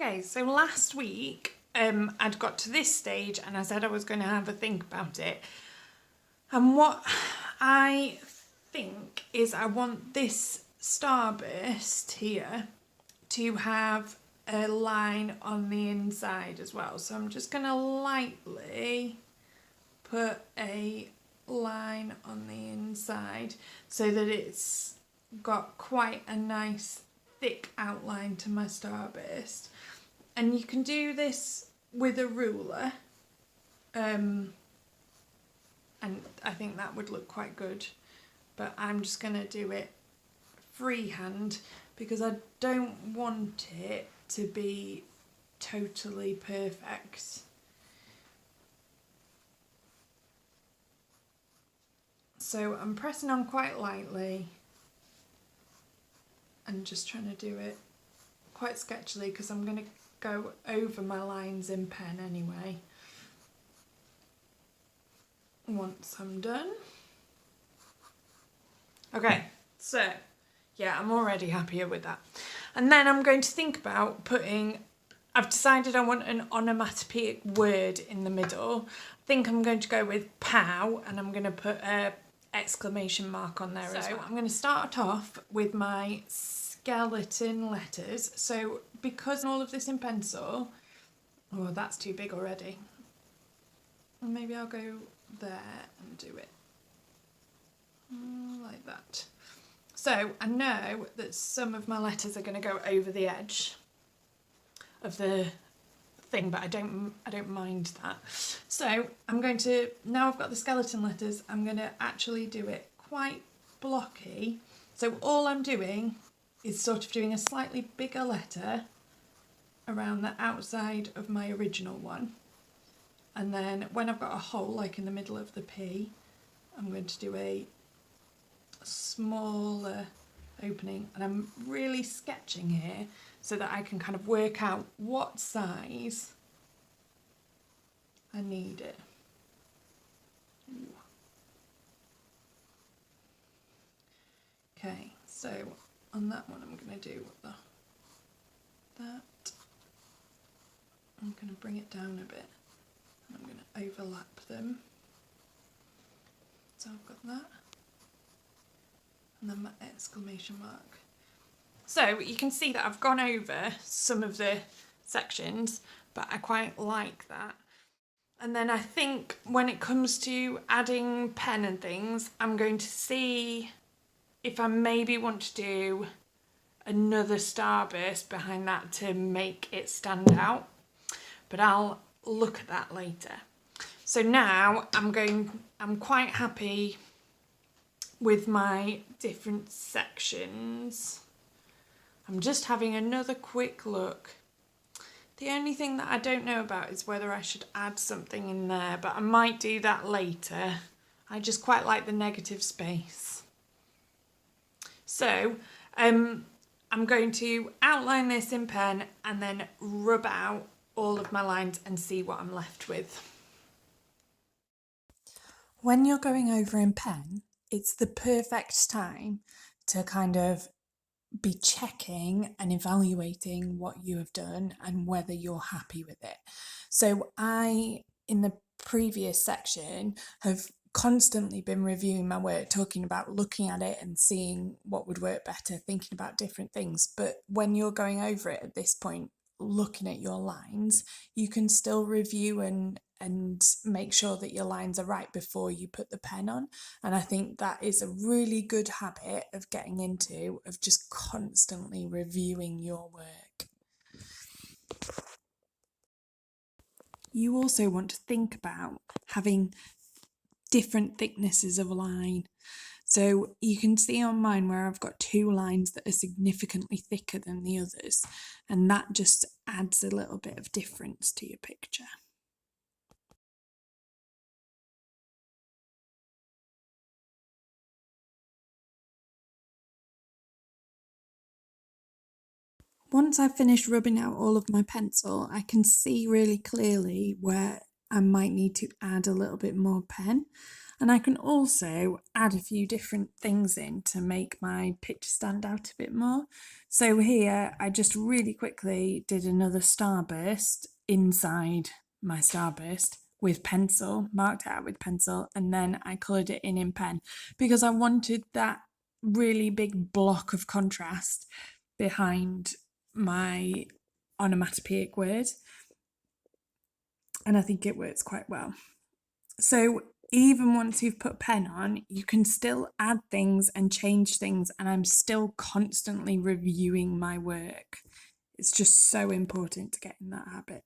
Okay, so last week I'd got to this stage and I said I was going to have a think about it. And what I think is I want this starburst here to have a line on the inside as well. So I'm just going to lightly put a line on the inside so that it's got quite a nice thick outline to my starburst. And you can do this with a ruler, and I think that would look quite good, but I'm just going to do it freehand because I don't want it to be totally perfect. So I'm pressing on quite lightly and just trying to do it quite sketchily because I'm going to go over my lines in pen anyway once I'm done. Okay, so yeah, I'm already happier with that. And then I'm going to think about I've decided I want an onomatopoeic word in the middle. I think I'm going to go with pow, and I'm going to put a exclamation mark on there as well. I'm going to start off with my skeleton letters. So because all of this in pencil, oh, that's too big already. Maybe I'll go there and do it like that. So I know that some of my letters are going to go over the edge of the thing, but I don't mind that. So I'm going to, now I've got the skeleton letters, I'm going to actually do it quite blocky. So all I'm doing is sort of doing a slightly bigger letter around the outside of my original one. And then when I've got a hole, like in the middle of the P, I'm going to do a smaller opening, and I'm really sketching here so that I can kind of work out what size I need it. Ooh. Okay, so on that one I'm going to do that. I'm going to bring it down a bit and I'm going to overlap them. So I've got that. And then my exclamation mark. So you can see that I've gone over some of the sections, but I quite like that. And then I think when it comes to adding pen and things, I'm going to see if I maybe want to do another starburst behind that to make it stand out. But I'll look at that later. So now I'm quite happy with my different sections. I'm just having another quick look. The only thing that I don't know about is whether I should add something in there, but I might do that later. I just quite like the negative space. So I'm going to outline this in pen and then rub out all of my lines and see what I'm left with. When you're going over in pen, it's the perfect time to kind of be checking and evaluating what you have done and whether you're happy with it. So I, in the previous section, have constantly been reviewing my work, talking about looking at it and seeing what would work better, thinking about different things. But when you're going over it at this point, looking at your lines, you can still review and make sure that your lines are right before you put the pen on. And I think that is a really good habit of getting into, of just constantly reviewing your work. You also want to think about having different thicknesses of line. So you can see on mine where I've got two lines that are significantly thicker than the others, and that just adds a little bit of difference to your picture. Once I've finished rubbing out all of my pencil, I can see really clearly where I might need to add a little bit more pen. And I can also add a few different things in to make my picture stand out a bit more. So here I just really quickly did another starburst inside my starburst with pencil, marked it out with pencil, and then I coloured it in pen because I wanted that really big block of contrast behind my onomatopoeic word. And I think it works quite well. So even once you've put pen on, you can still add things and change things, and I'm still constantly reviewing my work. It's just so important to get in that habit.